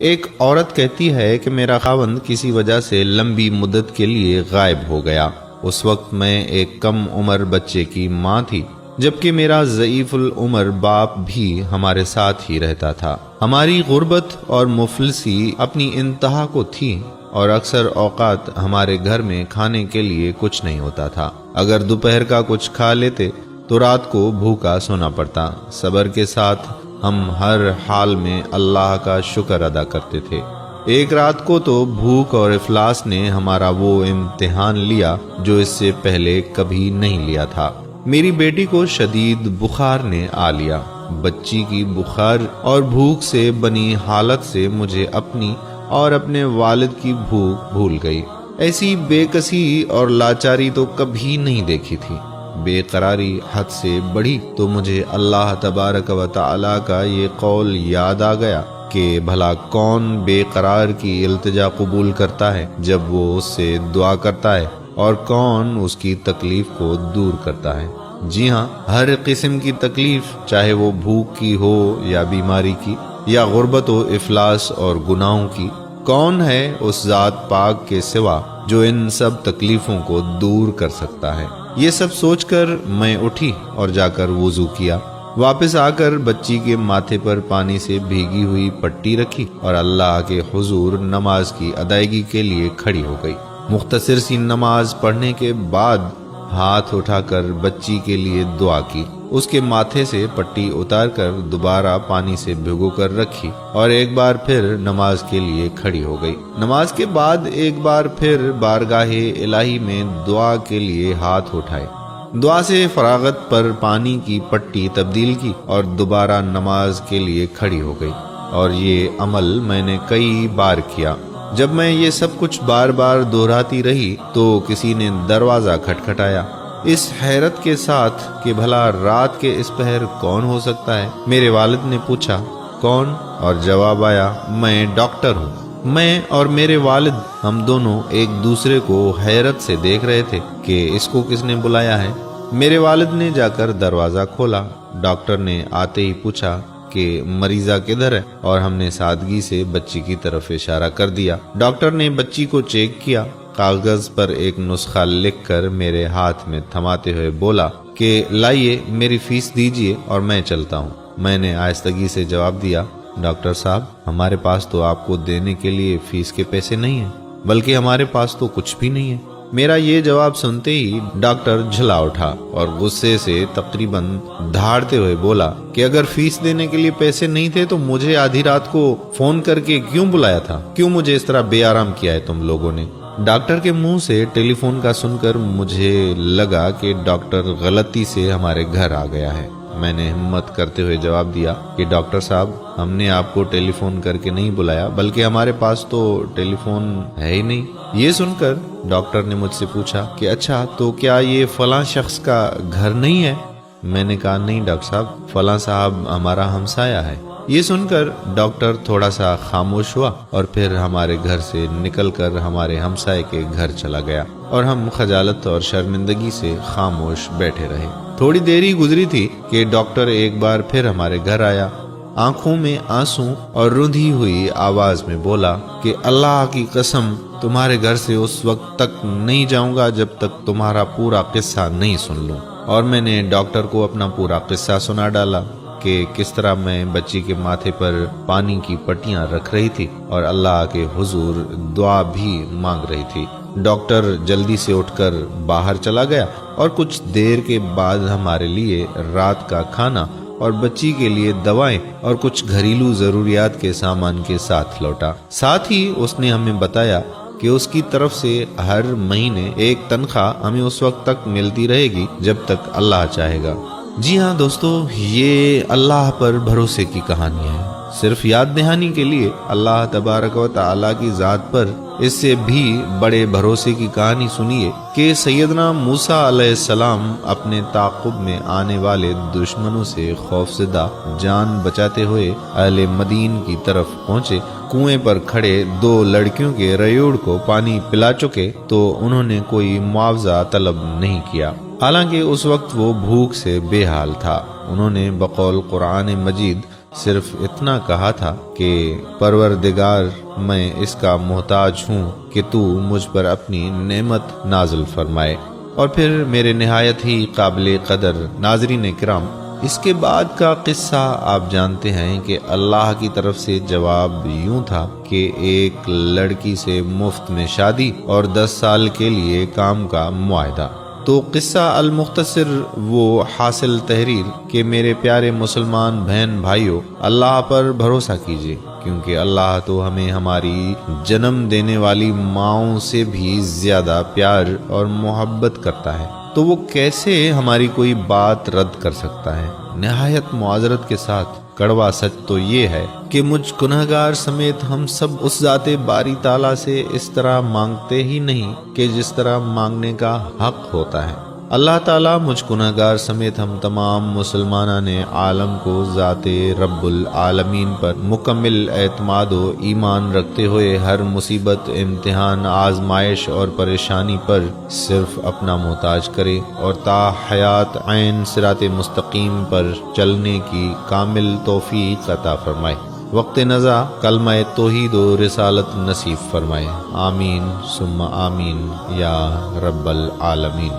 ایک عورت کہتی ہے کہ میرا خاوند کسی وجہ سے لمبی مدت کے لیے غائب ہو گیا۔ اس وقت میں ایک کم عمر بچے کی ماں تھی، جبکہ میرا ضعیف العمر باپ بھی ہمارے ساتھ ہی رہتا تھا۔ ہماری غربت اور مفلسی اپنی انتہا کو تھی اور اکثر اوقات ہمارے گھر میں کھانے کے لیے کچھ نہیں ہوتا تھا۔ اگر دوپہر کا کچھ کھا لیتے تو رات کو بھوکا سونا پڑتا۔ صبر کے ساتھ ہم ہر حال میں اللہ کا شکر ادا کرتے تھے۔ ایک رات کو تو بھوک اور افلاس نے ہمارا وہ امتحان لیا جو اس سے پہلے کبھی نہیں لیا تھا۔ میری بیٹی کو شدید بخار نے آ لیا۔ بچی کی بخار اور بھوک سے بنی حالت سے مجھے اپنی اور اپنے والد کی بھوک بھول گئی۔ ایسی بے کسی اور لاچاری تو کبھی نہیں دیکھی تھی۔ بے قراری حد سے بڑھی تو مجھے اللہ تبارک و تعالی کا یہ قول یاد آ گیا کہ بھلا کون بے قرار کی التجا قبول کرتا ہے جب وہ اس سے دعا کرتا ہے، اور کون اس کی تکلیف کو دور کرتا ہے۔ جی ہاں، ہر قسم کی تکلیف، چاہے وہ بھوک کی ہو یا بیماری کی یا غربت و افلاس اور گناہوں کی، کون ہے اس ذات پاک کے سوا جو ان سب تکلیفوں کو دور کر سکتا ہے۔ یہ سب سوچ کر میں اٹھی اور جا کر وضو کیا۔ واپس آ کر بچی کے ماتھے پر پانی سے بھیگی ہوئی پٹی رکھی اور اللہ کے حضور نماز کی ادائیگی کے لیے کھڑی ہو گئی۔ مختصر سی نماز پڑھنے کے بعد ہاتھ اٹھا کر بچی کے لیے دعا کی، اس کے ماتھے سے پٹی اتار کر دوبارہ پانی سے بھگو کر رکھی اور ایک بار پھر نماز کے لیے کھڑی ہو گئی۔ نماز کے بعد ایک بار پھر بارگاہ الہی میں دعا کے لیے ہاتھ اٹھائے، دعا سے فراغت پر پانی کی پٹی تبدیل کی اور دوبارہ نماز کے لیے کھڑی ہو گئی۔ اور یہ عمل میں نے کئی بار کیا۔ جب میں یہ سب کچھ بار بار دہراتی رہی تو کسی نے دروازہ کھٹکھٹایا، اس حیرت کے ساتھ کہ بھلا رات کے اس پہر کون ہو سکتا ہے۔ میرے والد نے پوچھا، کون؟ اور جواب آیا، میں ڈاکٹر ہوں۔ میں اور میرے والد ہم دونوں ایک دوسرے کو حیرت سے دیکھ رہے تھے کہ اس کو کس نے بلایا ہے۔ میرے والد نے جا کر دروازہ کھولا۔ ڈاکٹر نے آتے ہی پوچھا کہ مریضہ کدھر ہے، اور ہم نے سادگی سے بچی کی طرف اشارہ کر دیا۔ ڈاکٹر نے بچی کو چیک کیا، کاغذ پر ایک نسخہ لکھ کر میرے ہاتھ میں تھماتے ہوئے بولا کہ لائیے میری فیس دیجیے اور میں چلتا ہوں۔ میں نے آہستگی سے جواب دیا، ڈاکٹر صاحب، ہمارے پاس تو آپ کو دینے کے لیے فیس کے پیسے نہیں ہیں، بلکہ ہمارے پاس تو کچھ بھی نہیں ہے۔ میرا یہ جواب سنتے ہی ڈاکٹر جھلا اٹھا اور غصے سے تقریباً دھاڑتے ہوئے بولا کہ اگر فیس دینے کے لیے پیسے نہیں تھے تو مجھے آدھی رات کو فون کر کے کیوں بلایا تھا؟ کیوں مجھے اس طرح بے آرام کیا ہے تم لوگوں نے؟ ڈاکٹر کے منہ سے ٹیلی فون کا سن کر مجھے لگا کہ ڈاکٹر غلطی سے ہمارے گھر آ گیا ہے۔ میں نے ہمت کرتے ہوئے جواب دیا کہ ڈاکٹر صاحب، ہم نے آپ کو ٹیلی فون کر کے نہیں بلایا، بلکہ ہمارے پاس تو ٹیلی فون ہے ہی نہیں۔ یہ سن کر ڈاکٹر نے مجھ سے پوچھا کہ اچھا تو کیا یہ فلاں شخص کا گھر نہیں ہے؟ میں نے کہا نہیں ڈاکٹر صاحب، فلاں صاحب ہمارا ہمسایہ ہے۔ یہ سن کر ڈاکٹر تھوڑا سا خاموش ہوا اور پھر ہمارے گھر سے نکل کر ہمارے ہمسائے کے گھر چلا گیا اور ہم خجالت اور شرمندگی سے خاموش بیٹھے رہے۔ تھوڑی دیر ہی گزری تھی کہ ڈاکٹر ایک بار پھر ہمارے گھر آیا، آنکھوں میں آنسو اور رندھی ہوئی آواز میں بولا کہ اللہ کی قسم، تمہارے گھر سے اس وقت تک نہیں جاؤں گا جب تک تمہارا پورا قصہ نہیں سن لوں۔ اور میں نے ڈاکٹر کو اپنا پورا قصہ سنا ڈالا کہ کس طرح میں بچی کے ماتھے پر پانی کی پٹیاں رکھ رہی تھی اور اللہ کے حضور دعا بھی مانگ رہی تھی۔ ڈاکٹر جلدی سے اٹھ کر باہر چلا گیا اور کچھ دیر کے بعد ہمارے لیے رات کا کھانا اور بچی کے لیے دوائیں اور کچھ گھریلو ضروریات کے سامان کے ساتھ لوٹا۔ ساتھ ہی اس نے ہمیں بتایا کہ اس کی طرف سے ہر مہینے ایک تنخواہ ہمیں اس وقت تک ملتی رہے گی جب تک اللہ چاہے گا۔ جی ہاں دوستو، یہ اللہ پر بھروسے کی کہانی ہے۔ صرف یاد دہانی کے لیے اللہ تبارک و تعالی کی ذات پر اس سے بھی بڑے بھروسے کی کہانی سنیے کہ سیدنا موسیٰ علیہ السلام اپنے تعاقب میں آنے والے دشمنوں سے خوفزدہ جان بچاتے ہوئے اہل مدین کی طرف پہنچے۔ کنویں پر کھڑے 2 لڑکیوں کے ریوڑ کو پانی پلا چکے تو انہوں نے کوئی معاوضہ طلب نہیں کیا، حالانکہ اس وقت وہ بھوک سے بے حال تھا۔ انہوں نے بقول قرآن مجید صرف اتنا کہا تھا کہ پروردگار میں اس کا محتاج ہوں کہ تو مجھ پر اپنی نعمت نازل فرمائے، اور پھر میرے نہایت ہی قابل قدر ناظرین کرام، اس کے بعد کا قصہ آپ جانتے ہیں کہ اللہ کی طرف سے جواب یوں تھا کہ ایک لڑکی سے مفت میں شادی اور 10 سال کے لیے کام کا معاہدہ۔ تو قصہ المختصر وہ حاصل تحریر کہ میرے پیارے مسلمان بہن بھائیوں، اللہ پر بھروسہ کیجیے، کیونکہ اللہ تو ہمیں ہماری جنم دینے والی ماؤں سے بھی زیادہ پیار اور محبت کرتا ہے، تو وہ کیسے ہماری کوئی بات رد کر سکتا ہے؟ نہایت معذرت کے ساتھ کڑوا سچ تو یہ ہے کہ مجھ گنہگار سمیت ہم سب اس ذات باری تعالیٰ سے اس طرح مانگتے ہی نہیں کہ جس طرح مانگنے کا حق ہوتا ہے۔ اللہ تعالیٰ مجھ گنہگار سمیت ہم تمام مسلمانان عالم کو ذات رب العالمین پر مکمل اعتماد و ایمان رکھتے ہوئے ہر مصیبت، امتحان، آزمائش اور پریشانی پر صرف اپنا محتاج کرے، اور تا حیات عین صراط مستقیم پر چلنے کی کامل توفیق عطا فرمائے۔ وقت نزا کلمہ توحید و رسالت نصیب فرمائے، آمین ثم آمین یا رب العالمین۔